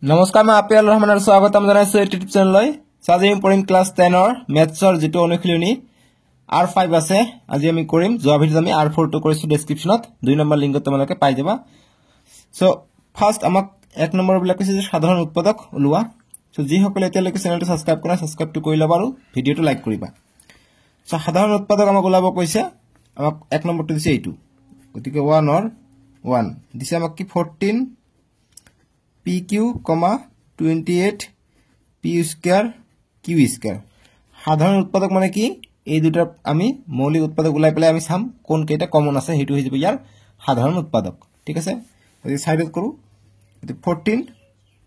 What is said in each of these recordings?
নমস্কাৰ মই আপিয়াল ৰহমানৰ স্বাগতম জনাইছো এই ইউটিউব চেনেললৈ আজি আমি পঢ়িম ক্লাছ 10 ৰ মেথছৰ যেটো অনুশীলনী R5 আছে আজি আমি কৰিম যোৱা ভিডিঅত আমি R4 টো কৰিছো ডেসক্ৰিপচনত 2 নম্বৰ লিংকত তোমালোকে পাই যাবা সো ফাৰ্স্ট আমাক এক নম্বৰ বিলাক কৈছে যে সাধাৰণ উৎপাদক ওলোৱা সো যি সকলে এতিয়ালৈকে চেনেলটো সাবস্ক্ৰাইব কৰা সাবস্ক্ৰাইবটো কৰি লবা আৰু ভিডিঅটো লাইক কৰিবা সো সাধাৰণ উৎপাদক আমাক ওলাব কৈছে আমাক এক নম্বৰটো দিছে এইটো গতিকে 1 or 1 দিছে আমাক কি 14 PQ, 28 P square Q square সাধারণ উৎপাদক মানে কি এই দুটা আমি মৌলিক উৎপাদক উলাই পেলাই আমি সাম কোন কেটা কমন আছে হেতু হৈ যাব ইয়াৰ সাধাৰণ উৎপাদক ঠিক আছে এই সাইডত কৰো 14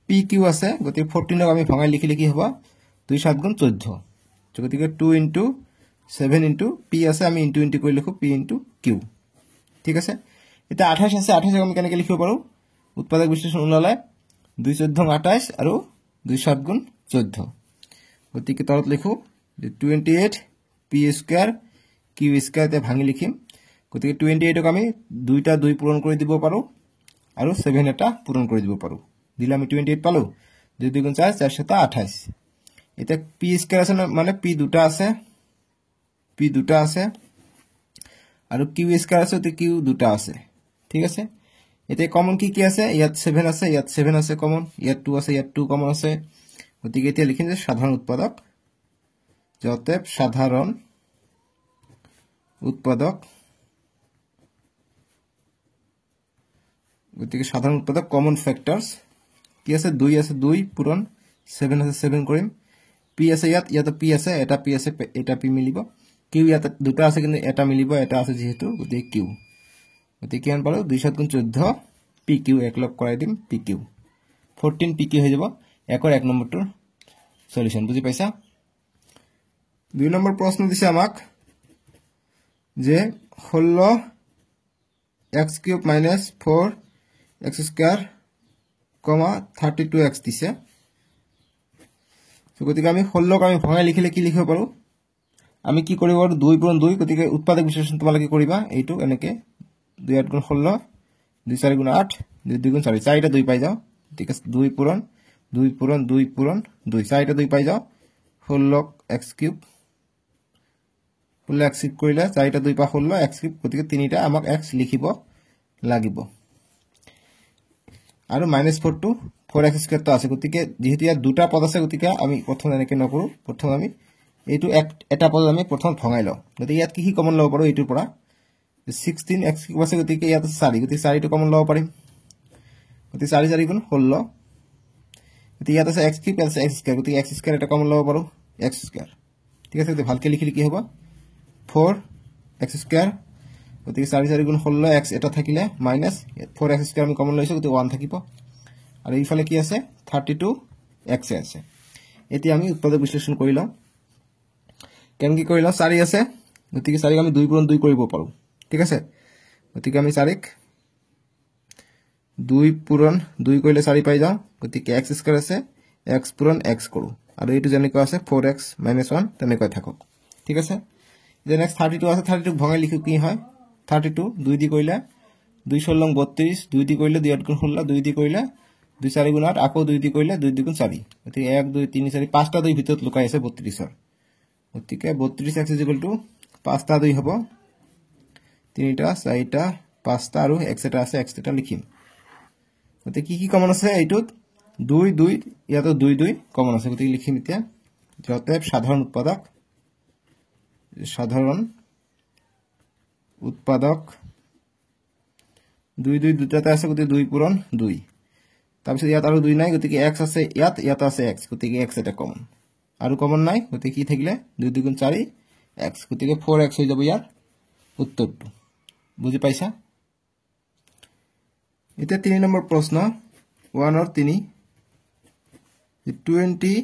PQ আছে গতি 14 ক আমি ভঙাই লিখিলে কি হ'ব 2 7 গুণ 14 গতিকে 2 into 7 into P আছে আমি into কৰি লিখো P into Q ঠিক আছে এটা 28 আছে 28 আমি কেনেকৈ লিখিব পাৰো উৎপাদক বিশ্লেষণ উলালে 2 14 28 আৰু 2 7 গুণ 14 গতিকে তলত লিখো 28 P square Q square তে ভাঙি লিখিম গতিকে 28 ক আমি দুইটা 2 পূৰণ কৰি দিব পাৰো আৰু 7 এটা পূৰণ কৰি দিব পাৰো দিলে আমি 28 পালো 2 2 গুণ 4 428 এটা P square আছে মানে P দুটা আছে আৰু Q square আছে তে Q দুটা আছে ঠিক আছে এতে কমন কি আছে ইয়াত 7 আছে ইয়াত 7 আছে কমন ইয়াত 2 আছে ইয়াত 2 কমন আছে গতিকে এতিয়া লিখিম যে সাধারণ উৎপাদক যতএব সাধারণ উৎপাদক গতিকে সাধারণ উৎপাদক কমন ফ্যাক্টরস কি আছে 2 আছে 2 পূরণ 7 আছে 7 কৰিম P আছে ইয়াত P আছে এটা P আছে এটা P মিলিব Q ইয়াত দুটা আছে কিন্তু এটা মিলিব এটা আছে যেহেতু গতিকে Q গতিকে কিমান পালো 2 7 গুণ 14 PQ এক লগ কৰাই দিম PQ 14 PQ হৈ যাব একৰ এক নম্বৰটোৰ সলিউশন বুজি পাইছা 2 নম্বৰ প্ৰশ্ন দিছে আমাক যে 16 x³ - 4 x², 32x দিছে তো গতিকে আমি 16 ক আমি ভঙাই লিখিলে কি লিখিব পাৰো আমি কি কৰিব পাৰো 2 পূৰণ 2 গতিকে উৎপাদক বিশ্লেষণ তোমালোকে কৰিবা এইটো এনেকে 2 8 গুণ 16 2 4 গুণ 8 2 2 গুণ 4 চাৰিটা 2 পাই যাও ঠিক আছে 2 পূৰণ 2 পূৰণ 2 পূৰণ 2 চাৰিটা 2 পাই যাও 16 x³ 16 x³ কৰিলে চাৰিটা 2 পা 16 x³ গতিকে তিনিটা আমাক x লিখিব লাগিব আৰু -4 টো 4x² তো আছে গতিকে যেহেতু ইয়াত দুটা পদ আছে গতিকে আমি প্ৰথম এনেকে নকৰো প্ৰথম আমি এইটো এটা পদ আমি প্ৰথম ভঙাই লও গতিকে ইয়াত কি কমন লব পাৰো এইটোৰ পৰা 16 x³ আছে গতিকে ইয়াত 4 গতিকে 4 টো কমন লব পাৰিম গতিকে 4 4 গুণ 16 গতিকে ইয়াত আছে x³ আছে x² গতিকে x² এটা কমন লব পাৰো x² ঠিক আছে ভালকে লিখিলে কি হ'ব 4x² গতিকে 4 4 গুণ 16 x এটা থাকিলে মাইনাস 4x² আমি কমন লৈছো গতিকে 1 থাকিব আৰু ইফালে কি আছে 32x আছে এতিয়া আমি উৎপাদক বিশ্লেষণ কৰি লও কেনেকৈ কৰি লও 4 আছে গতিকে 4 আমি 2 পূৰণ 2 কৰিব পাৰো ঠিক আছে গতিকে আমি 4 ক 2 পূৰণ 2 কৰিলে 4 পাই যাও গতিকে x² আছে x পূৰণ x কৰো আৰু এইটো যেনেকৈ আছে 4x - 1 তেনেকৈ থাকক ঠিক আছে যে নেক্সট 32 আছে 32 ভঙাই লিখো কি হয় 32 2 দি কৰিলে 2 16 32 2 দি কৰিলে 2 8 গুণ 16 2 দি কৰিলে 2 4 গুণ 8 আকৌ 2 দি কৰিলে 2 2 গুণ 4 গতিকে 1 2 3 4 পাঁচটা 2 ভিতৰত লুকাই আছে 32 ৰ গতিকে 32x = পাঁচটা 2 হ'ব তিনিটা চাৰিটা পাঁচটা আৰু x এটা আছে x এটা লিখিম গতিকে কি কমন আছে এইটোত 2 2 ইয়াতো 2 2 কমন আছে গতিকে লিখিম এতিয়া যতএব সাধারণ উৎপাদক 2 2 দুটাতে আছে গতিকে 2 পূৰণ 2 তাৰপিছত ইয়াত আৰু 2 নাই গতিকে x আছে ইয়াত আছে x গতিকে x এটা কমন আৰু কমন নাই গতিকে কি থাকিলে 2 2 গুণ 4 x গতিকে 4x হৈ যাব ইয়াৰ উত্তৰটো বুজি পাইছা এতিয়া 3 নম্বৰ প্ৰশ্ন 1 or 3 20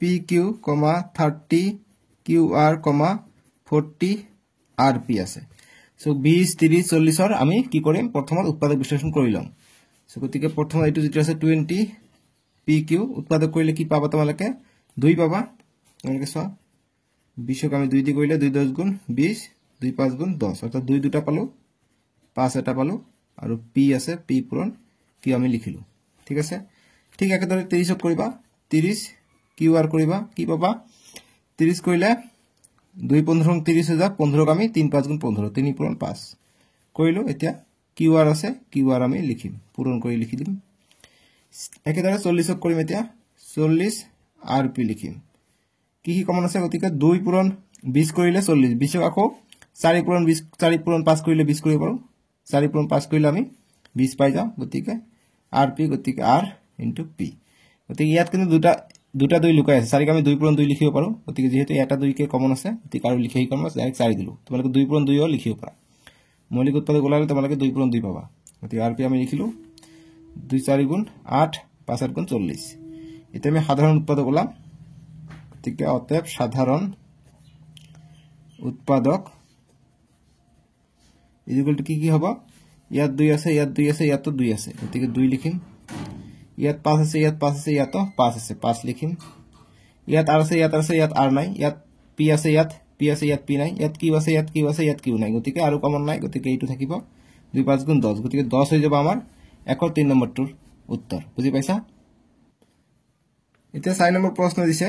PQ, 30 QR, 40 RP আছে সো 20 30 40 ৰ আমি কি কৰিম প্ৰথমত উৎপাদক বিশ্লেষণ কৰি লম সো গতিকে প্ৰথম এইটো যেটো আছে 20 PQ উৎপাদক কৰিলে কি পাবা তোমালোকে 2 পাবা এনেকৈ চোৱা 20 ক আমি 2 দি কৰিলে 2 10 গুণ 20 2 5 গুণ 10 অৰ্থাৎ 2 দুটা পালো 5 এটা পালো আৰু P আছে P পূৰণ কি আমি লিখিলো ঠিক আছে ঠিক একেদৰে 30 কৰিবা 30 কিউ আৰ কৰিবা কি পাবা 30 কৰিলে 2 15 30 হৈ যাব 15 আমি 3 5 গুণ 15 3 পূৰণ 5 কৰিলো এতিয়া কিউ আৰ আছে কিউ আৰ আমি লিখিম পূৰণ কৰি লিখি দিম একেদৰে 40 কৰিম এতিয়া 40 আৰ পি লিখিম কি কি কমন আছে গতিকে 2 পূৰণ 20 কৰিলে 40 20 আকৌ 4 পূৰণ 20 4 পূৰণ 5 কৰিলে 20 কৰিব পাৰো 4 পূৰণ 5 কৰিলে আমি 20 পাই যাও গতিকে আৰ পি গতিকে আৰ ইনটু পি গতিকে ইয়াত কিন্তু দুটা 2 লুকাই আছে 4 আমি 2 পূৰণ 2 লিখিব পাৰো গতিকে যেহেতু এটা 2 কে কমন আছে গতিকে আৰু লিখি কমন আছে ডাইৰেক্ট 4 দিলো তোমালোকে 2 পূৰণ 2 লিখিব পাৰা মৌলিক উৎপাদক ওলালে তোমালোকে 2 পূৰণ 2 পাবা গতিকে আৰ পি আমি লিখিলো 2 4 গুণ 8 5 8 গুণ 40 এতিয়া আমি সাধাৰণ উৎপাদক ওলাম গতিকে অতএব সাধারণ উৎপাদক ইকুয়াল টু কি হবে ইয়াত 2 আছে ইয়াত 2 আছে ইয়াত 2 আছে গতিকে 2 লিখিম ইয়াত 5 আছে ইয়াত 5 আছে ইয়াত 5 আছে 5 লিখিম ইয়াত আর আছে ইয়াত আর নাই ইয়াত পি আছে ইয়াত পি নাই ইয়াত কিউ আছে ইয়াত কিউ নাই গতিকে আৰু কমন নাই গতিকে এইটো থাকিব 2 5 গুণ 10 গতিকে 10 হৈ যাব আমাৰ 1 3 নম্বৰটোৰ উত্তৰ বুজি পাইছা এতিয়া 4 নম্বৰ প্ৰশ্ন দিছে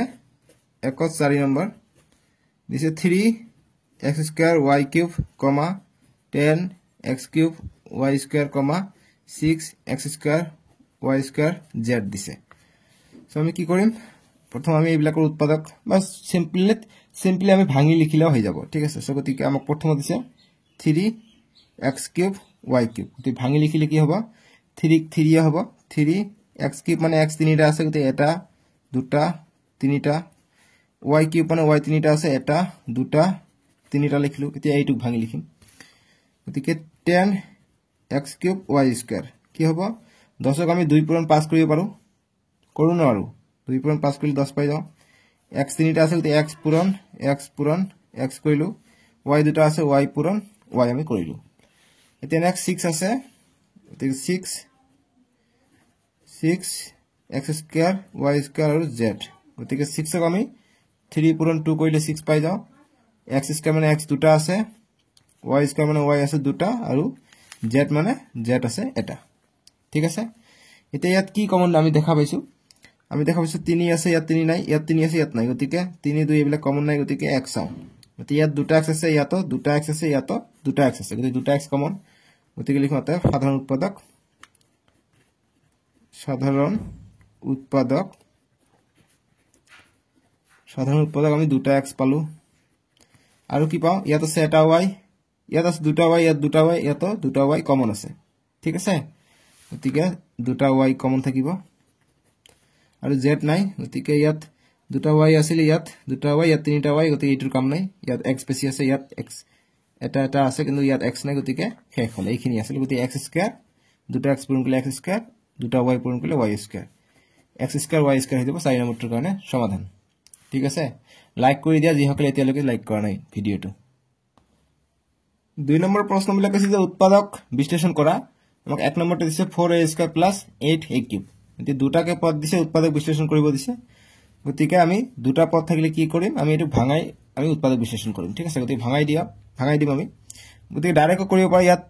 1 4 নম্বৰ দিছে 3x square y cube, 10x cube y square, 6x square y square z দিছে সো আমি কি কৰিম প্ৰথম আমি এইবিলাকৰ উৎপাদক বা সিম্পলি আমি ভাঙি লিখিলেও হৈ যাব ঠিক আছে সো গতিকে আমাক প্ৰথম দিছে 3x কিউব y কিউব গতি ভাঙি লিখিলে কি হ'ব 3 হ'ব 3x কিউব মানে x তিনিটা আছে গতি এটা দুটা তিনিটা y কিউব মানে y তিনিটা আছে এটা দুটা তিনিটা লিখলো এতিয়া এইটুক ভাঙি লিখিম গতিকে 10x কিউব y স্কয়ার কি হ'ব 10ক আমি 2 পূৰণ 5 কৰিব পাৰো কৰো না আৰু 2 পূৰণ 5 কৰিলে 10 পাই যাও x তিনিটা আছে গতি x পূৰণ x কৰিলো y দুটা আছে y পূৰণ y আমি কৰিলো এতিয়া নেক্সট 6 আছে গতিকে 6x স্কয়াৰ y স্কয়াৰ আৰু z গতিকে 6ক আমি 3 পূৰণ 2 কৰিলে 6 পাই যাও x স্কয়ার মানে x দুটা আছে y স্কয়ার মানে y আছে দুটা আৰু z মানে z আছে এটা ঠিক আছে এতিয়া ইয়াত কি কমন আমি দেখা পাইছো 3 আছে ইয়াত 3 নাই ইয়াত 3 আছে ইয়াত নাই গতিকে 3 2 এইবিলাক কমন নাই গতিকে x চাও গতিকে ইয়াত দুটা x আছে ইয়াত দুটা x আছে ইয়াত দুটা x আছে গতিকে দুটা x কমন গতিকে লিখোতে সাধারণ উৎপাদক আমি দুটা x পালো আৰু কি পাও ইয়াত আছে এটা y ইয়াত আছে দুটা y ইয়াত দুটা y ইয়াত দুটা y কমন আছে ঠিক আছে গতিকে দুটা y কমন থাকিব আৰু z নাই গতিকে ইয়াত দুটা y আছিল ইয়াত দুটা y ইয়াত তিনিটা y গতিকে এইটোৰ কাম নাই ইয়াত x বেছি আছে ইয়াত x এটা আছে কিন্তু ইয়াত x নাই গতিকে শেষ হল এইখিনি আছিল গতিকে x স্কয়ার দুটা x পূৰণ কৰিলে x স্কয়াৰ দুটা y পূৰণ কৰিলে y square x square y square হৈ যাব 4 নম্বৰটোৰ কাৰণে সমাধান ঠিক আছে লাইক কৰি দিয়া যি সকলে এতিয়ালৈকে লাইক কৰা নাই ভিডিওটো 2 নম্বৰ প্ৰশ্নবিলাক আছে যে উৎপাদক বিশ্লেষণ কৰা আমাক 1 নম্বৰতে দিছে 4a² + 8a³ এতিয়া দুটাকে পদ দিছে উৎপাদক বিশ্লেষণ কৰিব দিছে গতিকে আমি দুটা পদ থাকিলে কি কৰিম আমি এটো ভাঙাই আমি উৎপাদক বিশ্লেষণ কৰিম ঠিক আছে গতিকে ভাঙাই দিম আমি গতিকে ডাইৰেক্ট কৰিব পাৰি ইয়াত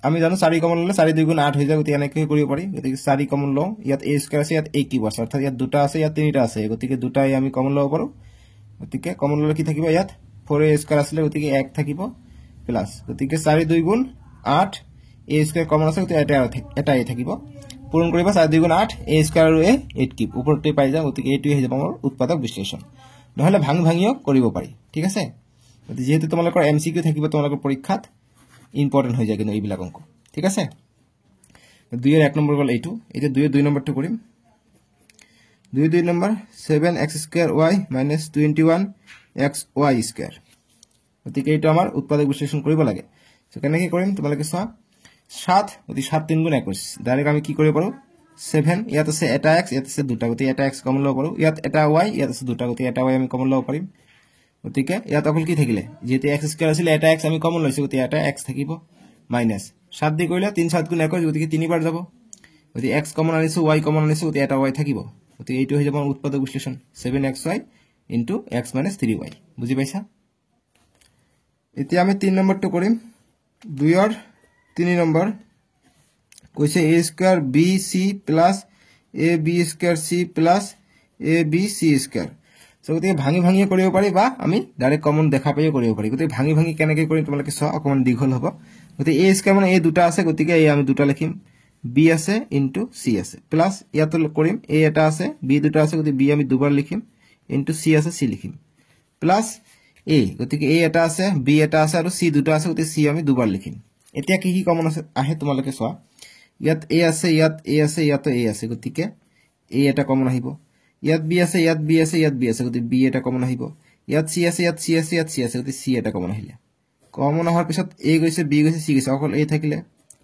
আমি জানো 4 কমন ললে 4 2 গুণ 8 হৈ যায় গতিকে এনেকৈ কৰিব পাৰি গতিকে 4 কমন লও ইয়াত a² আছে ইয়াত a³ আছে অৰ্থাৎ ইয়াত দুটা আছে ইয়াত তিনিটা আছে গতিকে দুটাই আমি কমন লব পাৰো গতিকে কমন ললে কি থাকিব ইয়াত 4a² আছিল গতিকে 1 থাকিব প্লাস গতিকে 4 2 গুণ 8 a² কমন আছে গতিকে এটাই থাকিব পূৰণ কৰিবা 4 2 গুণ 8 a² আৰু a³ ওপৰতে পাই যাও গতিকে এইটোই হৈ যাব আমাৰ উৎপাদক বিশ্লেষণ নহলে ভাঙিও কৰিব পাৰি ঠিক আছে গতিকে যেহেতু তোমালোকৰ এমসিকিউ থাকিব তোমালোকৰ পৰীক্ষাত ইম্পৰ্টেন্ট হৈ যায় কিন্তু এইবিলাক অংক ঠিক আছে 2 এৰ 1 নম্বৰ গল এইটো এটা 2 এৰ 2 নম্বৰটো কৰিম 2 নম্বৰ 7x² y - 21xy² গতিকে এইটো আমাৰ উৎপাদক বিশ্লেষণ কৰিব লাগে সো কেনেকৈ কৰিম তোমালোকে চোৱা 7 গতি 7 3 গুণ 21 ডাইৰেক্ট আমি কি কৰিব পাৰো 7 ইয়াত আছে এটা x ইয়াত আছে দুটা গতি এটা x কমন লব পাৰো ইয়াত এটা y ইয়াত আছে দুটা গতি এটা y আমি কমন লব পাৰিম গতিকে ইয়াত অকল কি থাকিলে যেতে x² আছিল এটা x আমি কমন লৈছো গতি এটা x থাকিব মাইনাস 7 দি কইলে 3 7 গুণ 21 গতিকে 3 বাৰ যাব গতি x কমন আনিছো y কমন আনিছো গতি এটা y থাকিব গতি এইটো হৈ যাব উৎপাদক বিশ্লেষণ 7xy * x - 3y বুজি পাইছা এতিয়া আমি 3 নম্বৰটো কৰিম 2 ৰ 3 নম্বৰ কৈছে a² bc + ab square c plus abc square so গতিকে ভাঙি ভাঙি কৰিব পাৰি বা আমি ডাইৰেক্ট কমন দেখা পাইও কৰিব পাৰি গতিকে ভাঙি ভাঙি কেনেকৈ কৰিম তোমালোকে চোৱা অকমান দীঘল হ'ব গতিকে a স্কয়াৰ মানে a দুটা আছে গতিকে এই আমি দুটা লিখিম b আছে ইনটু c আছে প্লাস ইয়াত কৰিম a এটা আছে b দুটা আছে গতিকে b আমি দুবাৰ লিখিম ইনটু c আছে c লিখিম প্লাস a গতিকে a এটা আছে b এটা আছে আৰু c দুটা আছে গতিকে c আমি দুবাৰ লিখিম এতিয়া কি কি কমন আছে আহে তোমালোকে চোৱা ইয়াত a আছে ইয়াত a আছে ইয়াত a আছে গতিকে a এটা কমন আহিব ইয়াত b আছে ইয়াত b আছে ইয়াত b আছে গতিকে b এটা কমন আহিব ইয়াত c আছে ইয়াত c আছে ইয়াত c আছে গতিকে c এটা কমন আহিলে কমন অহাৰ পিছত a গৈছে b গৈছে c গৈছে অকল a থাকিলে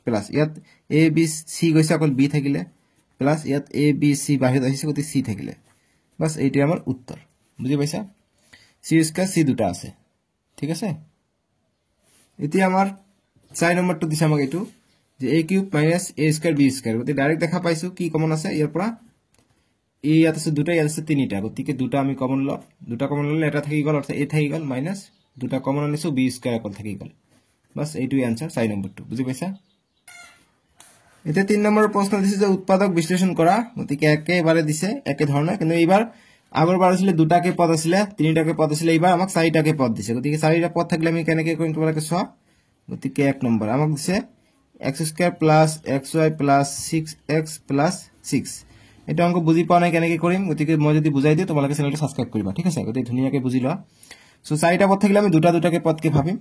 প্লাস ইয়াত a b c গৈছে অকল b থাকিলে প্লাস ইয়াত a b c বাহিৰত আহিছে গতিকে c থাকিলে বাস এইটো আমাৰ উত্তৰ বুজি পাইছা c স্কয়াৰ c দুটা আছে ঠিক আছে এতিয়া আমাৰ 4 নম্বৰটো দিছে আমাক এইটো যে a cube minus a square b square গতিকে ডাইৰেক্ট দেখা পাইছো কি কমন আছে ইয়াৰ পৰা a ইয়াত আছে দুটা ইয়াত আছে তিনিটা গতিকে দুটা আমি কমন ল দুটা কমন ললে এটা থাকি গল অর্থাৎ a থাকি গল মাইনাস দুটা কমন আনিছো b স্কয়ার অকল থাকি গল বাস এইটোই आंसर 4 নম্বৰটো বুজি পাইছা এটা 3 নম্বৰৰ প্ৰশ্ন দিছে যে উৎপাদক বিশ্লেষণ কৰা গতিকে একেবাৰে দিছে একে ধৰণৰ কিন্তু এইবাৰ আগৰবাৰ আছিল দুটাকে পদ আছিল তিনিটাকে পদ আছিল এইবাৰ আমাক চাৰিটাকে পদ দিছে গতিকে চাৰিটা পদ থাকিলে আমি কেনেকৈ কৰিম তোমালোকে চোৱা গতিকে 1 নম্বৰ আমাক দিছে x² + xy + 6x + 6 এটা অংক বুজি পোৱা নাই কেনেকৈ কৰিম গতিকে মই যদি বুজাই দিও তোমালোকে চেনেলটো সাবস্ক্ৰাইব কৰিবা ঠিক আছে গতিকে ধুনিয়াকৈ বুজি লোৱা সো চাৰিটা পদ থাকিলে আমি দুটা দুটাকে পদকে ভাবিম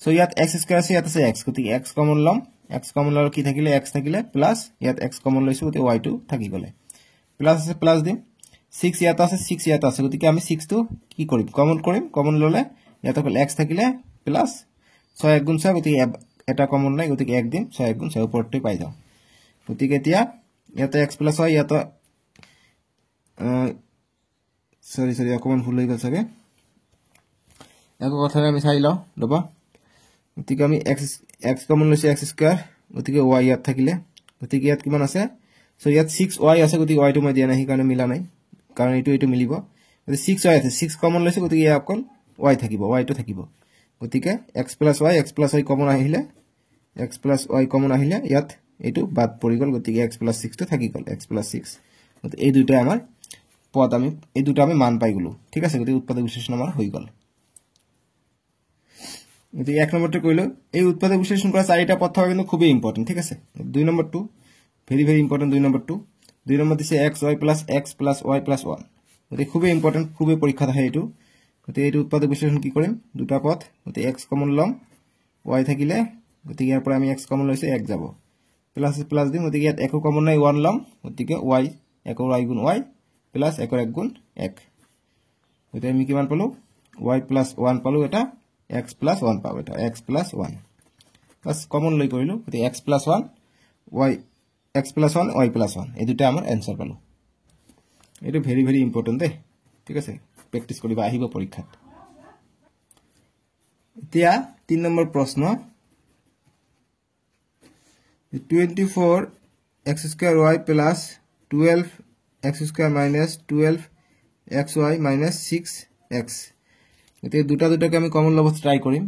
সো ইয়াত x² আছে ইয়াত আছে x গতিকে x কমন লম x কমন ললে কি থাকিলে x থাকিলে প্লাস ইয়াত x কমন লৈছো গতিকে y2 থাকি গলে প্লাস আছে প্লাস দিম 6 ইয়াত আছে 6 ইয়াত আছে গতিকে আমি 6 টো কি কৰিম কমন ললে ইয়াত অকল x থাকিলে প্লাস 6 1 গুণ 6 গতিকে এটা কমন নাই গতিকে 1 দিম 6 1 গুণ 6 ওপৰতে পাই যাও গতিকে এতিয়া ইয়াত x প্লাস y ইয়াত সরি অকমান ভুল হৈ গল সকে একো কথা আমি চাই লও ৰবা গতিকে আমি x কমন লৈছে x স্কয়ার গতিকে y ইয়াত থাকিলে গতিকে ইয়াত কিমান আছে সো ইয়াত 6y আছে গতিকে y টো মই দিয়া নাই কাৰণে মিলা নাই কাৰণ এইটো মিলিব গতিকে 6y আছে 6 কমন লৈছে গতিকে ইয়াত অকল y থাকিব y টো থাকিব গতিকে x + y কমন আহিলে x + y কমন আহিলে ইয়াত এইটো বাদ পৰি গল গতিকে x + 6 টো থাকি গল x + 6 গতিকে এই দুটা আমাৰ পদ আমি এই দুটা আমি মান পাই গলো ঠিক আছে গতিকে উৎপাদক বিশ্লেষণ আমাৰ হৈ গল গতিকে 1 নম্বৰটো কইলো এই উৎপাদক বিশ্লেষণ কৰা চাৰিটা পদ থকা কিন্তু খুবই ইম্পৰ্টেন্ট ঠিক আছে 2 নম্বৰটো ভেৰি ভেৰি ইম্পৰ্টেন্ট 2 নম্বৰটো 2 নম্বৰ দিছে xy + x + y + 1 গতিকে খুবই ইম্পৰ্টেন্ট খুবই পৰীক্ষাত আহে এইটো গতিকে এইটো উৎপাদক বিশ্লেষণ কি কৰিম দুটা পদ গতিকে x কমন লম y থাকিলে গতিকে ইয়াৰ পৰা আমি x কমন লৈছে 1 যাব প্লাস দিম গতিকে ইয়াত একো কমন নাই 1 লম গতিকে y একো y গুণ y প্লাস একো 1 গুণ 1 গতিকে আমি কিমান পালো y + 1 পালো এটা x + 1 পাব এটা x + 1 বাস কমন লৈ কৰিলো গতিকে x + 1 y x + 1 y + 1 এই দুটা আমাৰ आंसर পালো এটো ভেৰি ভেৰি ইম্পৰ্টেন্ট দে ঠিক আছে প্ৰেক্টিস কৰিবা আহিব পৰীক্ষাত এতিয়া 3 নম্বৰ প্ৰশ্ন 24 x² y + 12 x² - 12 xy - 6x গতিকে দুটা দুটাকে আমি কমন লব ট্রাই কৰিম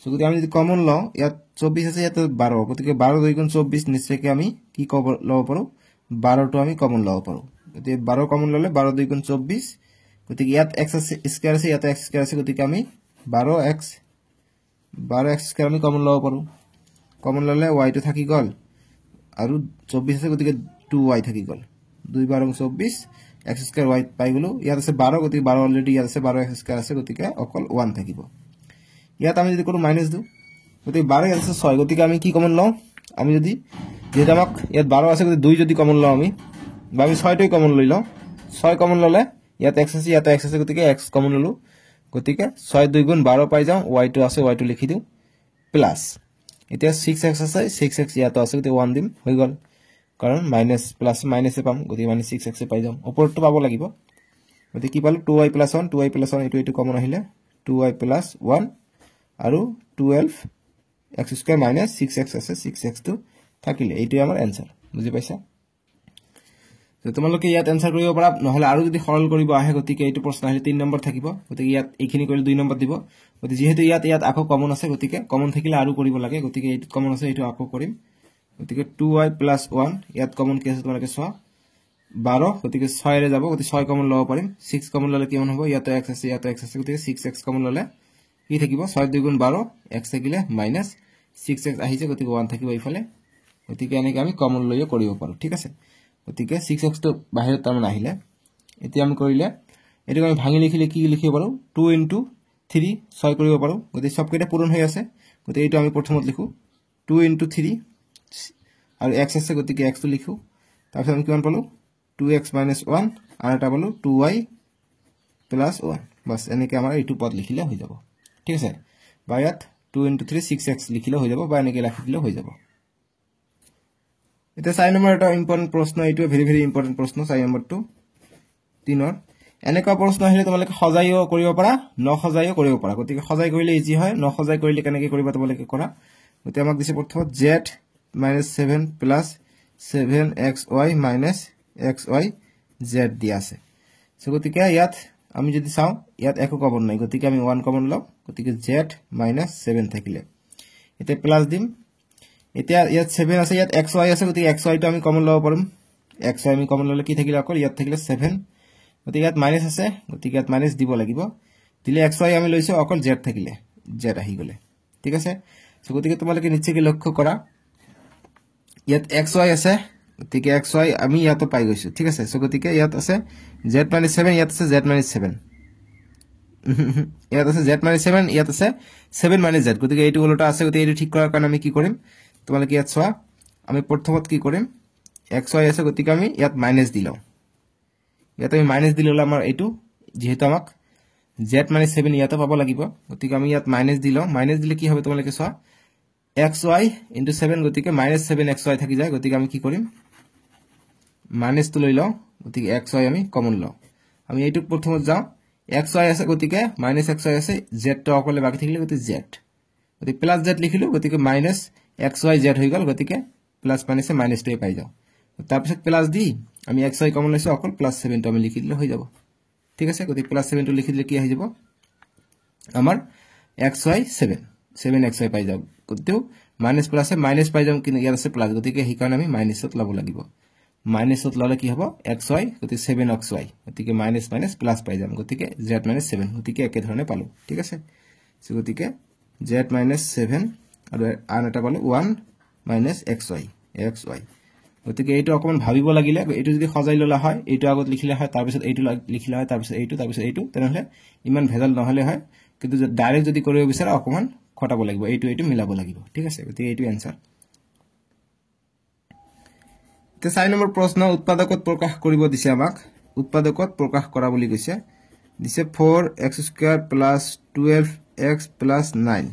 সো গতিকে আমি যদি কমন লও ইয়াত 24 আছে ইয়াত 12 গতিকে 12 2 গুণ 24 নিশ্চয়কৈ আমি কি লব পাৰো 12 টো আমি কমন লব পাৰো গতিকে 12 কমন ললে 12 2 গুণ 24 গতিকে ইয়াত x স্কয়ার আছে ইয়াত x স্কয়ার আছে গতিকে আমি 12x স্কয়ার আমি কমন লব পাৰো কমন ললে y টো থাকি গল আৰু 24 আছে গতিকে 2y থাকি গল 2 12 24 x স্কয়ার y পাই গলো ইয়াত আছে 12 গতিকে 12 অলৰেডি ইয়াত আছে 12 x স্কয়াৰ আছে গতিকে অকল 1 থাকিব ইয়াত আমি যদি কৰো মাইনাস দিও গতিকে 12 ইয়াত আছে 6 গতিকে আমি কি কমন লও আমি যদি যেটা আমাক ইয়াত 12 আছে গতিকে 2 যদি কমন লও আমি বা আমি 6 টোই কমন লৈ লও 6 কমন ললে ইয়াত x আছে ইয়াত x আছে গতিকে x কমন ললো গতিকে 6 2 গুণ 12 পাই যাও y2 আছে y2 লিখি দিও প্লাস এতিয়া 6x আছে 6x ইয়াত আছে গতিকে 1 দিম হৈ গল কাৰণ মাইনাস প্লাস মাইনাসে পাম গতিকে মানে 6x পাই যাম ওপৰটো পাব লাগিব গতিকে কি পালো 2y + 1 2y + 1 এইটো কমন আহিলে 2y + 1 আৰু 12 x² - 6x আছে 6x টো থাকিলে এইটো আমাৰ आंसर বুজি পাইছা তো তোমালোকে ইয়াত आंसर কৰিব পাৰা নহলে আৰু যদি সৰল কৰিব আহে গতিকে এইটো প্ৰশ্ন আহিলে 3 নম্বৰ থাকিব গতিকে ইয়াত এইখিনি কৰিলে 2 নম্বৰ দিব গতিকে যেহেতু ইয়াত আকৌ কমন আছে গতিকে কমন থাকিলে আৰু কৰিব লাগে গতিকে এইটো কমন আছে এইটো আকৌ কৰিম গতিকে 2y + 1 ইয়াত কমন কি আছে তোমালোকে চোৱা 12 গতিকে 6 ৰে যাব গতি 6 কমন লব পাৰিম 6 কমন ললে কিমান হ'ব ইয়াতো x আছে গতিকে 6x কমন ললে কি থাকিব 6 2 12 x থাকিলে মাইনাস 6x আহিছে গতিকে 1 থাকিব ইফালে গতিকে এনেকৈ আমি কমন লইও কৰিব পাৰো ঠিক আছে গতিকে 6x তো বাহিৰত তাৰমান আহিলে এতিয়া আমি কৰিলে এটো আমি ভাঙি লিখিলে কি লিখিব পাৰো 2 * 3 6 কৰিব পাৰো গতিকে সব কেইটা পূৰণ হৈ আছে গতিকে এইটো আমি প্ৰথমত লিখো 2 * 3 আৰু x আছে গতিকে x তো লিখো তাৰপিছত আমি কিমান পালো 2x - 1 আৰু এটা পালো 2y + 1 বাস এনেকৈ আমাৰ এইটো পদ লিখিলে হৈ যাব ঠিক আছে বা ইয়াত 2 * 3 6x লিখিলে হৈ যাব বা এনেকৈ লিখি দিলে হৈ যাব এটা 4 নম্বৰ এটা ইম্পৰ্টেন্ট প্ৰশ্ন এইটো ভেৰি ইম্পৰ্টেন্ট প্ৰশ্ন 4 নম্বৰটো 3ৰ এনেকা প্ৰশ্ন আহিলে তোমালোকে সজাইও কৰিব পাৰা নসজাইও কৰিব পাৰা গতিকে সজাই কৰিলে ইজি হয় নসজাই কৰিলে কেনেকৈ কৰিবা তোমালোকে কৰা গতিকে আমাক দিছে প্ৰথমত z - 7 + 7xy - xy z দিয়া আছে সো গতিকে ইয়াত আমি যদি চাও ইয়াত একো কমন নাই গতিকে আমি 1 কমন লও গতিকে z - 7 থাকিলে এতিয়া প্লাস দিম এতিয়া ইয়াত 7 আছে ইয়াত xy আছে গতিকে xy টো আমি কমন লব পারম xy আমি কমন ললে কি থাকিলে অকল ইয়াত থাকিলে 7 গতিকে ইয়াত মাইনাস আছে গতিকে ইয়াত মাইনাস দিব লাগিব দিলে xy আমি লৈছো অকল z থাকিলে z আহি গলে ঠিক আছে সো গতিকে তোমালোকে নিচে কি লক্ষ্য কৰা ইয়াত xy আছে গতিকে xy আমি ইয়াতো পাই গৈছো ঠিক আছে সো গতিকে ইয়াত আছে z - 7 ইয়াত আছে z - 7 ইয়াত আছে z - 7 ইয়াত আছে 7 - z গতিকে এইটো উল্টা আছে গতিকে এইটো ঠিক কৰাৰ কাৰণে আমি কি কৰিম তোমালোকে ইয়াত চোৱা আমি প্ৰথমত কি কৰিম xy আছে গতিকে আমি ইয়াত মাইনাস দিলাম ইয়াত আমি মাইনাস দিলে আমাৰ এইটো যেহেতু আমাক z - 7 ইয়াত পাব লাগিব গতিকে আমি ইয়াত মাইনাস দিলাম মাইনাস দিলে কি হবে তোমালোকে চোৱা xy * 7 গতিকে -7xy থাকি যায় গতিকে আমি কি কৰিম মাইনাস তো লৈ লও গতিকে xy আমি কমন লও আমি এইটো প্ৰথমত যাও xy আছে গতিকে -xy আছে z তো অকলে বাকি থাকিলে গতিকে z গতিকে প্লাস z লিখিলো গতিকে -xyz হৈ গল গতিকে প্লাস মাইনাসে মাইনাস টো পাই যাও তাৰপিছত প্লাস দি আমি xy কমন লৈছো অকল +7 টো আমি লিখি দিলে হৈ যাব ঠিক আছে গতিকে +7 টো লিখি দিলে কি হৈ যাব আমাৰ xy 7xy পাই যাও গতিকে মাইনাস প্লাসে মাইনাস পাই যাম কিন্তু ইয়াত আছে প্লাস গতিকে সেই কাৰণে আমি মাইনাসত লব লাগিব মাইনাসত ললে কি হ'ব xy গতিকে 7xy গতিকে মাইনাস মাইনাস প্লাস পাই যাম গতিকে z - 7 গতিকে একে ধৰণে পালো ঠিক আছে সো গতিকে z - 7 আৰু আন এটা পালো 1 - xy গতিকে এইটো অকমান ভাবিব লাগিলে এইটো যদি সজাই ললা হয় এইটো আগত লিখিলে হয় তাৰ পিছত এইটো লিখিলা হয় তাৰ পিছত এইটো তেনেহলে ইমান ভেজাল নহলে হয় কিন্তু ডাইৰেক্ট যদি কৰিব বিচাৰা অকমান খটাব লাগিব এইটো মিলাব লাগিব ঠিক আছে গতিকে এইটো आंसर তে 4 নম্বৰ প্ৰশ্ন উৎপাদকত প্ৰকাশ কৰিব দিছে আমাক উৎপাদকত প্ৰকাশ কৰা বুলি কৈছে দিছে 4x² + 12x + 9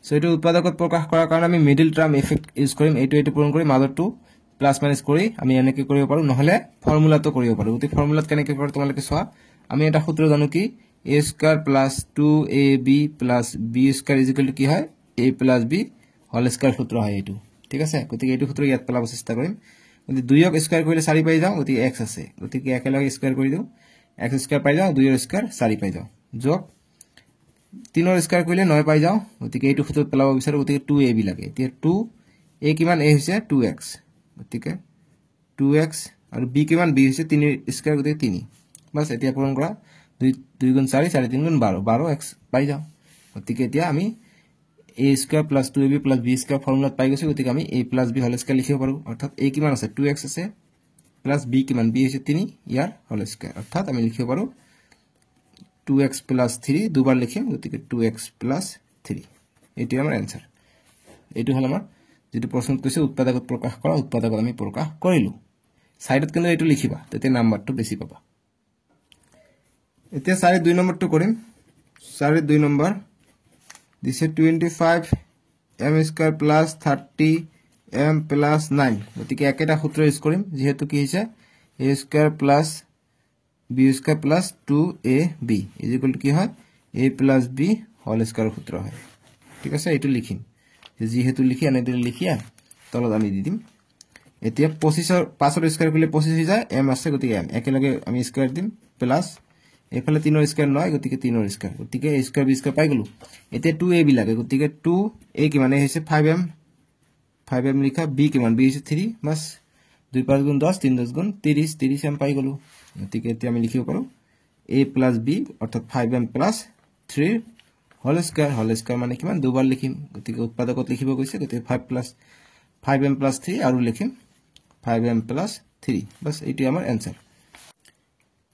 সো এইটো উৎপাদকত প্ৰকাশ কৰাৰ কাৰণে আমি মিডল টাৰ্ম ইফেক্ট ইউজ কৰিম এইটো পূৰণ কৰি মাজৰটো প্লাস মাইনাস কৰি আমি এনেকৈ কৰিব পাৰো নহলে ফৰ্মুলাটো কৰিব পাৰো গতি ফৰ্মুলাত কেনেকৈ কৰে তোমালোকে চোৱা আমি এটা সূত্র জানো কি a² + 2ab + b² কি হয় a + b হোল স্কয়ার সূত্র হয় এইটো ঠিক আছে গতি এইটো সূত্র ইয়াত পেলাব চেষ্টা কৰিম গতি 2ক স্কয়াৰ কৰিলে 4 পাই যাও গতি x আছে গতি একেলগে স্কয়াৰ কৰি দিও x² পাই যাও 2ৰ স্কয়াৰ 4 পাই যাও যোগ 3ৰ স্কয়াৰ কৰিলে 9 পাই যাও গতি এইটো সূত্ৰত পেলাব বিচাৰো গতি 2ab লাগে এতিয়া 2 a কিমান a হৈছে 2x গতিকে 2x আৰু b কিমান b হৈছে 3ৰ স্কয়াৰ গতি 3 বাস এতিয়া পূৰণ কৰা 2 2 * 4 4 3 * 12 12x পাই যাও গতিকে এতিয়া আমি a² + 2ab + b² ফৰ্মুলাত পাই গৈছো গতিকে আমি a + b হোল স্কয়াৰ লিখিব পাৰো অৰ্থাৎ a কিমান আছে 2x আছে প্লাস b কিমান b হৈছে 3 ইয়াৰ হোল স্কয়াৰ অৰ্থাৎ আমি লিখিব পাৰো 2x + 3 দুবাৰ লিখিম গতিকে 2x + 3 এটি আমাৰ आंसर এটো হল আমাৰ যেটো প্ৰশ্ন কৈছে উৎপাদকত প্ৰকাশ কৰা উৎপাদকত আমি প্ৰকাশ কৰিলো সাইডত কিন্তু এটো লিখিবা তেতে নাম্বাৰটো বেছি পাবা এতিয়া 2 নম্বৰটো কৰিম 2 নম্বৰ দিছে 25m² + 30m + 9 গতিকে একেটা সূত্ৰ ইউজ কৰিম যেহেতু কি হৈছে a² + b² + 2ab কি হয় a + b হোল স্কয়ার সূত্র হয় ঠিক আছে এটো লিখিম যেহেতু লিখি আনে দিলে লিখিয়া তলত আমি দি দিম এতিয়া 25ৰ 5ৰ স্কয়াৰ কৰিলে 25 হৈ যায় m আছে গতিকে m একেলগে আমি স্কয়াৰ দিম প্লাস এফালে 3ৰ স্কয়াৰ নহয় গতিকে 3ৰ স্কয়ার গতিকে a² b² পাই গলো এতিয়া 2ab লাগে গতিকে 2a কিমান হৈছে 5m লিখা b কিমান b হৈছে 3 বাস 2 5 গুণ 10 3 10 গুণ 30 30 আমি পাই গলো গতিকে এতিয়া আমি লিখিব পাৰো a plus b অৰ্থাৎ 5m plus 3 হোল স্কয়াৰ মানে কিমান দুবাৰ লিখিম গতিকে উৎপাদকত লিখিব গৈছে গতিকে 5m plus 3 আৰু লিখিম 5m plus 3 বাস এটি আমাৰ आंसर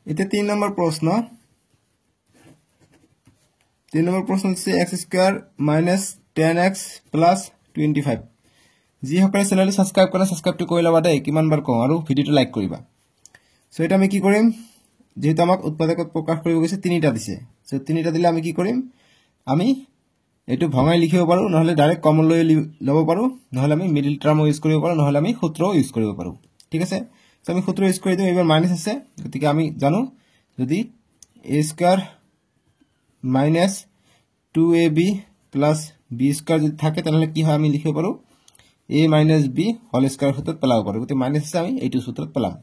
এতিয়া 3 নম্বৰ প্ৰশ্ন হচ্ছে x square minus 10x plus 25 যি সকলে চ্যানেলটো সাবস্ক্রাইব কৰা সাবস্ক্ৰাইবটো কৰি লবা দে কিমান বাৰ কওঁ আৰু ভিডিওটো লাইক কৰিবা সো এটা আমি কি কৰিম যেহেতু আমাক উৎপাদকত প্ৰকাশ কৰিব গৈছে তিনিটা দিছে সো তিনিটা দিলে আমি কি কৰিম আমি এটো ভঙাই লিখিব পাৰো নহলে ডাইৰেক্ট কমন লৈ লব পাৰো নহলে আমি মিডল টাৰ্ম ইউজ কৰিব পাৰো নহলে আমি সূত্ৰ ইউজ কৰিব পাৰো ঠিক আছে সো আমি সূত্ৰ ইউজ কৰি দিম এবাৰ মাইনাস আছে গতিকে আমি জানো যদি a square minus 2ab plus b square যদি থাকে তাহলে কি হয় আমি লিখিব পাৰো a minus b whole square সূত্ৰত পেলাব পাৰো গতি মাইনাস আছে আমি এইটো সূত্ৰত পেলাম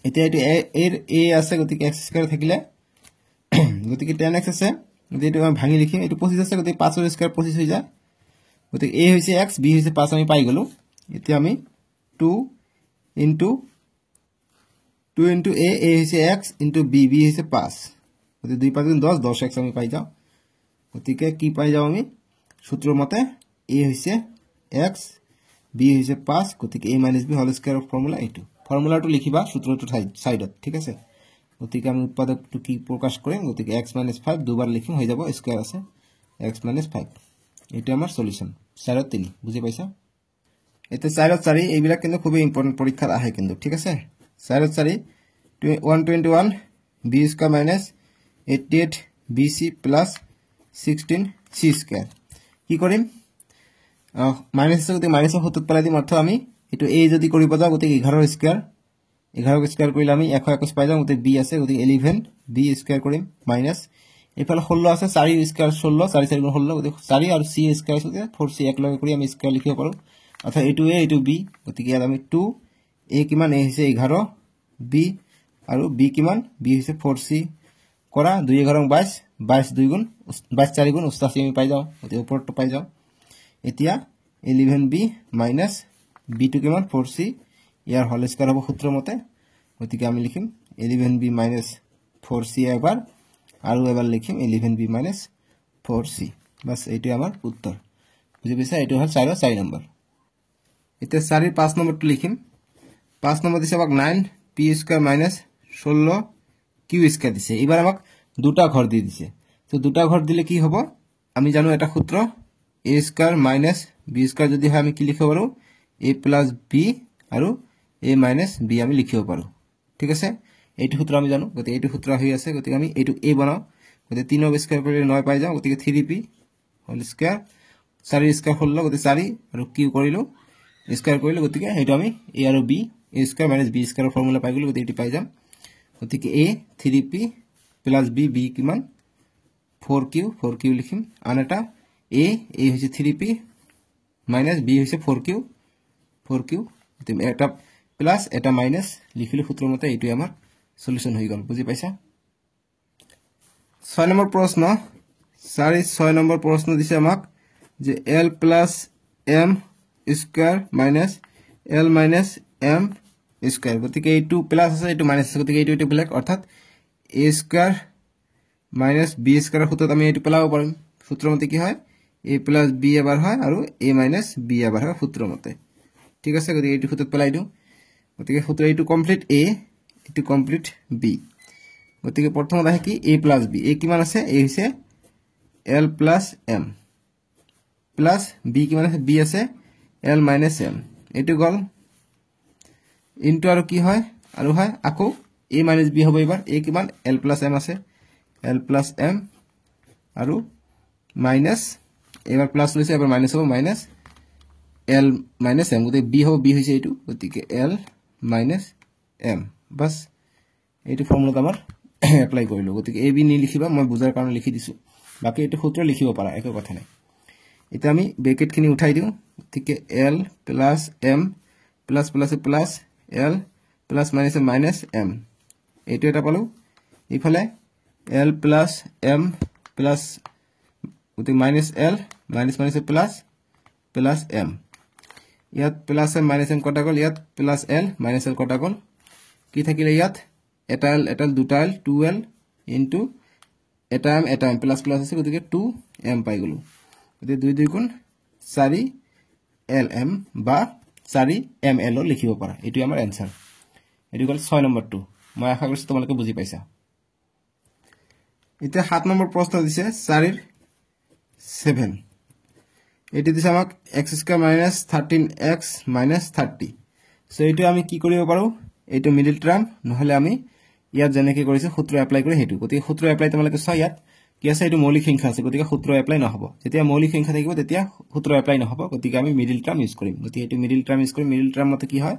এতিয়া এটো a আছে গতিকে x square থাকিলে গতিকে 10x আছে গতি এটো আমি ভাঙি লিখিম এটো 25 আছে গতি 5 ৰ স্কয়ার 25 হৈ যায় গতিকে a হৈছে x b হৈছে 5 আমি পাই গলো এতিয়া আমি 2 into a হৈছে x into b হৈছে 5 গতি 2 5 10 10x আমি পাই যাও গতিকে কি পাই যাও আমি সূত্র মতে a হৈছে x b হৈছে 5 গতিকে a - b whole square of formula এইটো ফর্মুলাটো লিখিবা সূত্রটো সাইডত ঠিক আছে গতিকে আমি উৎপাদকটো কি প্রকাশ কৰিম গতিকে x - 5 দুবাৰ লিখিম হৈ যাব স্কয়াৰ আছে x - 5 এইটো আমাৰ সলিউশন 4 3 বুজি পাইছা এটা 4 4 এইবিলাক কিন্তু খুব ইম্পর্টেন্ট পরীক্ষাত আহে কিন্তু ঠিক আছে 4 4 121 b square minus 88 bc plus 16 c square কি কৰিম মাইনাস যদি মাইনাসৰ সূত্ৰত পেলাই দিম অৰ্থ আমি এটো a যদি কৰিব যাও গতিকে 11 স্কয়াৰ কৰিলে আমি 121 পাই যাম গতিকে b আছে গতিকে 11 b স্কয়ার কৰিম মাইনাস এফালে 16 আছে 4 স্কয়াৰ 16 4 4 গুণ 16 গতিকে 4 আৰু c স্কয়াৰ আছে 4c এক লগে কৰি আমি স্কয়াৰ লিখিব পাৰো অর্থাৎ এটো a এটো b গতিকে ইয়াত আমি 2 a কিমান a হৈছে 11 b আৰু b কিমান b হৈছে 4c কৰা 2 11 22 22 2 গুণ 22 4 গুণ 88 আমি পাই যাও গতি ওপৰটো পাই যাও এতিয়া 11b minus b টু কিমান 4c ইয়াৰ হোল স্কয়াৰ হ'ব সূত্ৰ মতে গতিকে আমি লিখিম 11b minus 4c এবাৰ আৰু এবাৰ লিখিম 11b minus 4c বাস এইটো আমাৰ উত্তৰ বুজি পাইছা এইটো হল 4 4 নম্বৰ এতিয়া 4 5 নম্বৰটো লিখিম 5 নম্বৰ দিছে আমাক 9 p square minus 16 q square দিছে এবাৰ আমাক দুটা ঘর দি দিছে তো দুটা ঘর দিলে কি হবে আমি জানো এটা সূত্র a square minus b square যদি হয় আমি কি লিখিব পাৰো a plus b আৰু a minus b আমি লিখিব পাৰো ঠিক আছে এইটো সূত্ৰ আমি জানো গতি এইটো সূত্ৰ হৈ আছে গতি আমি এইটো a বনাও গতি 3 ৰ স্কয়াৰ কৰিলে 9 পাই যাও গতি 3p হোল স্কয়াৰ 4 স্কয়াৰ 16 গতি 4 আৰু q কৰিলো স্কয়াৰ কৰিলো গতিকে এইটো আমি a আৰু b a square minus b স্কয়াৰৰ ফর্মুলা পাই গলো গতি এটি পাই যাম গতিকে a 3p plus b b কিমান 4q লিখিম আনটা a হৈছে 3p minus b হৈছে 4q এটা প্লাস এটা মাইনাস লিখিলে সূত্র মতে এইটো আমাৰ সলিউশন হৈ গল বুজি পাইছা 6 নম্বৰ প্ৰশ্ন 6 নম্বৰ প্ৰশ্ন দিছে আমাক যে l plus m square minus l minus m square গতিকে এইটো প্লাস আছে এইটো মাইনাস আছে গতিকে এইটো বেলেগ অর্থাৎ a square minus b square সূত্ৰত আমি এইটো পেলাব পাৰিম সূত্ৰ মতে কি হয় a plus b এবাৰ হয় আৰু a minus b এবাৰ হয় সূত্ৰ মতে ঠিক আছে গতিকে এইটো সূত্ৰত পেলাই দিও গতিকে সূত্ৰ এইটো কমপ্লিট a এইটো কমপ্লিট b গতিকে প্ৰথমত আহে কি a plus b a কিমান আছে a হৈছে l plus m plus b কিমান আছে b আছে l minus m এইটো গল ইনটু আৰু কি হয় আৰু হয় আকৌ a minus b হ'ব এবাৰ a কিমান l plus m আছে l plus m আৰু minus এবাৰ প্লাস লৈছে এবাৰ মাইনাস হ'ব মাইনাস l minus m গতি b হ'ব b হৈছে এইটো গতিকে l minus m বাস এইটো ফর্মুলা আমাৰ এপ্লাই কৰিলো গতিকে a b নি লিখিবা মই বুজাৰ কাৰণে লিখি দিছো বাকি এইটো সূত্ৰ লিখিব পাৰা একো কথা নাই এটা আমি ব্ৰেকেট খিনি উঠাই দিও গতিকে l plus m plus plus plus l plus minus minus m এইটো এটা পালো ইফালে l plus m plus গতি minus l minus minus plus plus m ইয়াত প্লাস m মাইনাস m কটা গল ইয়াত প্লাস l মাইনাস l কটা গল কি থাকিলে ইয়াত এটা l দুটা l 2l ইনটু এটা m প্লাস প্লাস আছে গতিকে 2m পাই গলো গতিকে 2 2 গুণ 4lm বা 4ml লিখিব পাৰা এটো আমাৰ आंसर এটো গল 6 নম্বৰ টু মই আশা কৰিছো তোমালোকে বুজি পাইছা এটা 7 নম্বৰ প্ৰশ্ন দিছে 4 এৰ 7 এটি দিছে আমাক x square minus 13x minus 30 so এটো আমি কি কৰিব পাৰো এটো মিডল টাৰ্ম নহলে আমি ইয়াত জেনেকে কৰিছে সূত্ৰ এপ্লাই কৰি হেতু গতি সূত্ৰ এপ্লাই তোমালোকে চাই ইয়াত কি আছে এটো মৌলিক সংখ্যা আছে গতিকে সূত্ৰ এপ্লাই নহব যেতিয়া মৌলিক সংখ্যা থাকিব তেতিয়া সূত্ৰ এপ্লাই নহব গতিকে আমি মিডল টাৰ্ম ইউজ কৰিম গতিকে এটো মিডল টাৰ্ম ইউজ কৰিম মিডল টাৰ্ম মতে কি হয়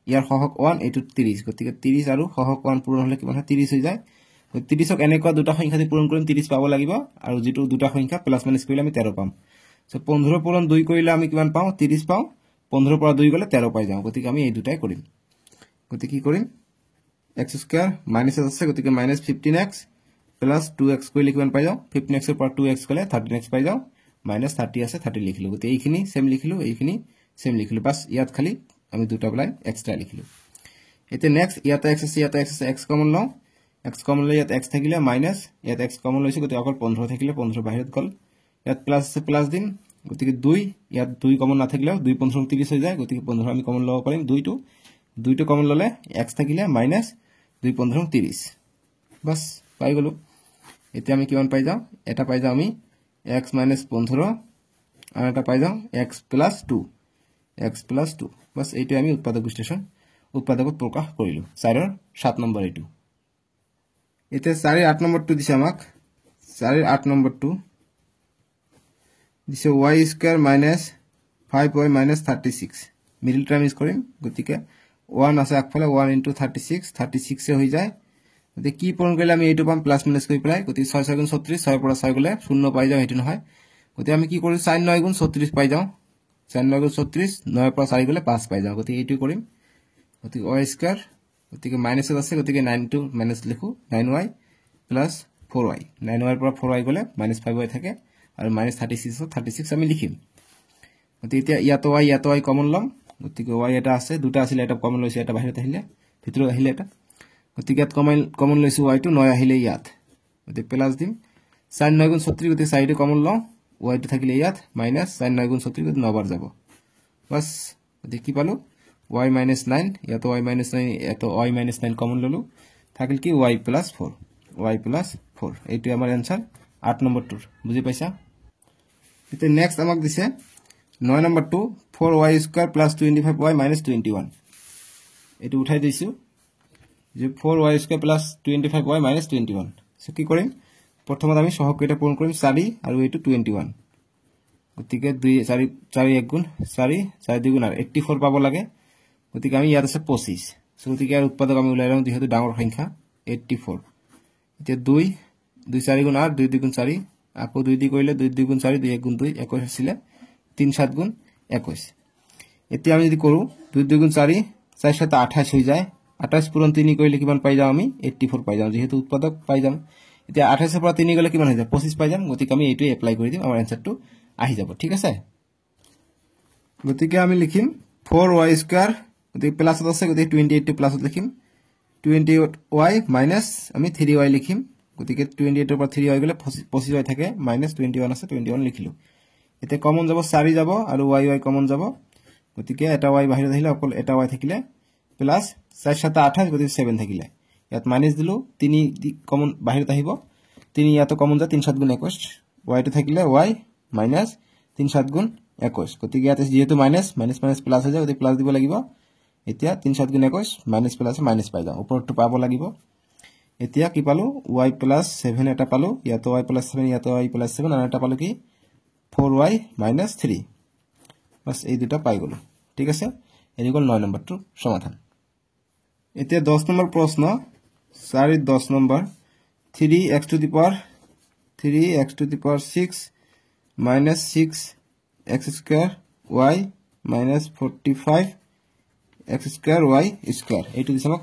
ইয়াৰ সহগ 1 এটো 30 গতিকে 30 আৰু সহগ 1 পূৰণ হলে কিমান হয় 30 হৈ যায় 30ক এনেকুৱা দুটা সংখ্যা দি পূৰণ কৰিম 30 পাব লাগিব আৰু যেটো দুটা সংখ্যা প্লাস মাইনাস কৰিলে আমি 13 পাম সো 15 পূৰণ 2 কৰিলে আমি কিমান পাও 30 পাও 15 পৰা 2 গলে 13 পাই যাও গতিকে আমি এই দুটাই কৰিম গতিকে কি কৰিম x স্কয়ার মাইনাস আছে গতিকে মাইনাস 15x প্লাস 2x কইলে কিমান পাই যাও 15x এর পর 2x কলে 13x পাই যাও মাইনাস 30 আছে 30 লিখিলো গতি এইখিনি সেম লিখিলো এইখিনি সেম লিখিলো বাস ইয়াত খালি আমি দুটা লাইন এক্সট্রা লিখিলো এতে নেক্সট ইয়াতে x আছে ইয়াতে x আছে x কমন লও x কমন ললে ইয়াত x থাকিলে মাইনাস ইয়াত x কমন লইছে গতি অকল 15 থাকিলে 15 বাহিৰত গল ইয়াত প্লাস আছে প্লাস দিন গতিকে 2 ইয়াত 2 কমন না থাকিলে 2 15 30 হৈ যায় গতিকে 15 আমি কমন লব পাৰিম 2 টো কমন ললে x থাকিলে মাইনাস 2 15 30 বাস পাই গলো এতে আমি কিমান পাই যাও এটা পাই যাও আমি x minus 15 আর এটা পাই যাও x plus 2 বাস এইটো আমি উৎপাদক বিশ্লেষণ উৎপাদকত প্রকাশ কৰিলো 4 এৰ 7 নম্বৰ এটো এতে 4 এৰ 8 নম্বৰ টু দিছে আমাক 4 এৰ 8 নম্বৰ টু দিছে y square minus 5y minus 36 middle term use কৰিম গতিকে 1 আছে আগফালে 1 into 36 এ হৈ যায় গতি কি পূৰণ কৰিলে আমি এইটো পাম প্লাস মাইনাস কৰি পেলাই গতি 6 6 গুণ 36 6 পৰা 6 গলে 0 পাই যাও এটো নহয় গতি আমি কি কৰো 4 9 গুণ 36 পাই যাও 4 9 গুণ 36 9 পৰা 4 গলে 5 পাই যাও গতি এইটো কৰিম গতি y স্কয়ার গতিকে মাইনাস আছে গতিকে 9 টু মাইনাস লিখো 9y প্লাস 4y 9y পৰা 4y গলে মাইনাস 5y থাকে আৰু মাইনাস 36 আমি লিখিম গতি এতিয়া ইয়াতো y কমন লম গতিকে y এটা আছে দুটা আছিল এটা কমন লৈছে এটা বাহিৰত আহিলে ভিতৰত আহিলে এটা গতিকে ইয়াত কমন লৈছো y টো 9 আহিলে ইয়াত গতি প্লাস দিম 4 9 গুণ 36 গতি সাইডে কমন লও y টো থাকিলে ইয়াত মাইনাস 4 9 গুণ 36 গতি 9 বাৰ যাব বাস গতি কি পালো y minus 9 ইয়াতো y minus 9 এতো y minus 9 কমন ললো থাকিল কি y plus 4 এইটো আমাৰ आंसर 8 নম্বৰ টুৰ বুজি পাইছা এতে নেক্সট আমাক দিছে 9 number 2 4y square plus 25y minus 21 এটো উঠাই দিছো যে 4y square plus 25y minus 21 so কি কৰিম প্ৰথমত আমি সহগকেইটা পূৰণ কৰিম 4 আৰু এটো 21 গতিকে 2 4 4 1 গুণ 4 4 2 গুণ 84 পাব লাগে গতিকে আমি ইয়াত আছে 25 সো গতিকে ইয়াৰ উৎপাদক আমি উলাই লম যেহেতু ডাঙৰ সংখ্যা 84 এতিয়া 2 2 4 গুণ 8 2 2 গুণ 4 আকৌ 2 দি কৰিলে 2 2 গুণ 4 2 1 গুণ 2 21 আছিল 3 7 গুণ 21 এতিয়া আমি যদি কৰো 2 2 গুণ 4 4 7 28 হৈ যায় 28 পূৰণ 3 কৰিলে কিমান পাই যাও আমি 84 পাই যাও যেহেতু উৎপাদক পাই যাম এতিয়া 28 পৰা 3 গলে কিমান হৈ যায় 25 পাই যাম গতিকে আমি এইটো এপ্লাই কৰি দিম আমাৰ आंसर টো আহি যাব ঠিক আছে গতিকে আমি লিখিম 4y স্কয়ার গতিকে প্লাস আছে গতিকে 28 টো প্লাস লিখিম 28y মাইনাস আমি 3y লিখিম গতিকে 28 এর পর 3y গলে 25y থাকে মাইনাস 21 আছে 21 লিখিলো এতে কমন যাব 4 যাব আৰু y কমন যাব গতিকে এটা y বাহিৰত আহিলে অকল এটা y থাকিলে প্লাস 4 7 28 গতিকে 7 থাকিলে ইয়াত মাইনাস দিলো 3 কমন বাহিৰত আহিব 3 ইয়াতো কমন যা 3 7 গুণ 21 y টো থাকিলে y মাইনাস 3 7 গুণ 21 গতিকে ইয়াতে যেহেতু মাইনাস প্লাস হৈ যায় গতিকে প্লাস দিব লাগিব এতিয়া 3 7 গুণ 21 মাইনাস প্লাস মাইনাস পাই যাও ওপৰটো পাব লাগিব এতিয়া কি পালো y plus 7 এটা পালো ইয়াতো y plus 7 ইয়াতো y plus 7 আৰু এটা পালো কি 4y minus 3 বাস এই দুটা পাই গলো ঠিক আছে এই গল 9 নম্বৰটো সমাধান এতিয়া 10 নম্বৰ প্ৰশ্ন 4 10 number 3x to the power 6 minus 6x square y minus 45 x square y square এইটো দিছে আমাক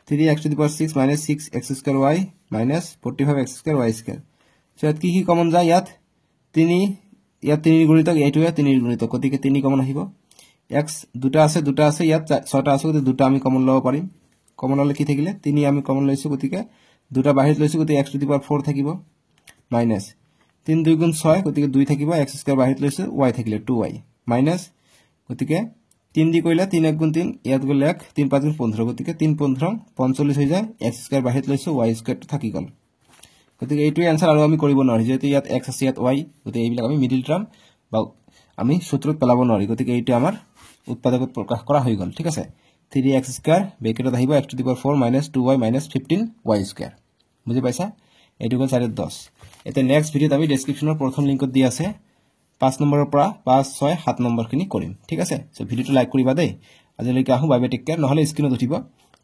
3x to the power 6 minus 6x square y minus 45x square y square so ইয়াত কি কমন যায় ইয়াত 3 গুণিতক এইটো 3 গুণিতক গতিকে 3 কমন আহিব x দুটা আছে ইয়াত ছটা আছে গতি দুটা আমি কমন লব পাৰিম কমন ললে কি থাকিলে 3 আমি কমন লৈছো গতিকে দুটা বাহিৰত লৈছো গতি x টু দি পাৱাৰ 4 থাকিব মাইনাস 3 2 গুণ 6 গতিকে 2 থাকিব x স্কয়াৰ বাহিৰত লৈছো y থাকিলে 2y মাইনাস গতিকে 3 দি কইলা 3 1 গুণ 3 ইয়াত গলে 1 3 5 গুণ 15 গতিকে 3 15 45 হৈ যায় x স্কয়াৰ বাহিৰত লৈছো y স্কয়াৰ থাকি গল গতিকে এইটোই आंसर আৰু আমি কৰিব নোৱাৰি যেটো ইয়াত x আছে ইয়াত y গতিকে এইবিলাক আমি মিডল টার্ম বা আমি সূত্ৰত পেলাব নোৱাৰি গতিকে এইটো আমাৰ উৎপাদকত প্ৰকাশ কৰা হৈ গল ঠিক আছে 3x স্কয়াৰ ব্ৰেকেটত আহিব x to the power 4 2y 15y square বুজি পাইছা এইটো গল 10 এতে নেক্সট ভিডিওত আমি ডেসক্ৰিপচনৰ প্ৰথম লিংকত দি আছে 5 নম্বৰৰ পৰা 5 6 7 নম্বৰ খিনি কৰিম ঠিক আছে সো ভিডিওটো লাইক কৰিবা দেই আজিলৈকে আহু বাই বাই টেক কেয়াৰ নহলে স্ক্ৰিনত উঠিব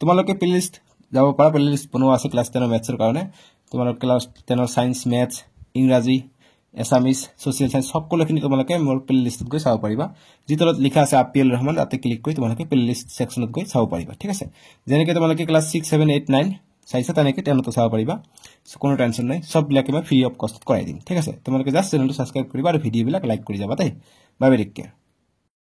তোমালোকে প্লেলিষ্ট যাব পাৰা প্লেলিষ্ট বনোৱা আছে ক্লাস 10 ম্যাথছৰ কাৰণে তোমালোক ক্লাস 10 সায়েন্স ম্যাথছ ইংৰাজী এছামিজ সোশ্যাল সায়েন্স সকলোখিনি তোমালোকে মোৰ প্লেলিষ্টত গৈ চাব পাৰিবা যিতলত লিখা আছে আপিএল ৰহমান তাতে ক্লিক কৰি তোমালোকে প্লেলিষ্ট সেকশনত গৈ চাব পাৰিবা ঠিক আছে যেনেকৈ তোমালোকে ক্লাস 6 7 8 9 চাইছা তেনেকৈ 10 তো চাব পাৰিবা কোনো টেনচন নাই সব বিলাকে মই ফ্ৰী অফ কষ্ট কৰাই দিম ঠিক আছে তোমালোকে জাস্ট চেনেলটো সাবস্ক্ৰাইব কৰিবা আৰু ভিডিও বিলাক লাইক কৰি যাবা তাই বাই বাই টেক কেয়াৰ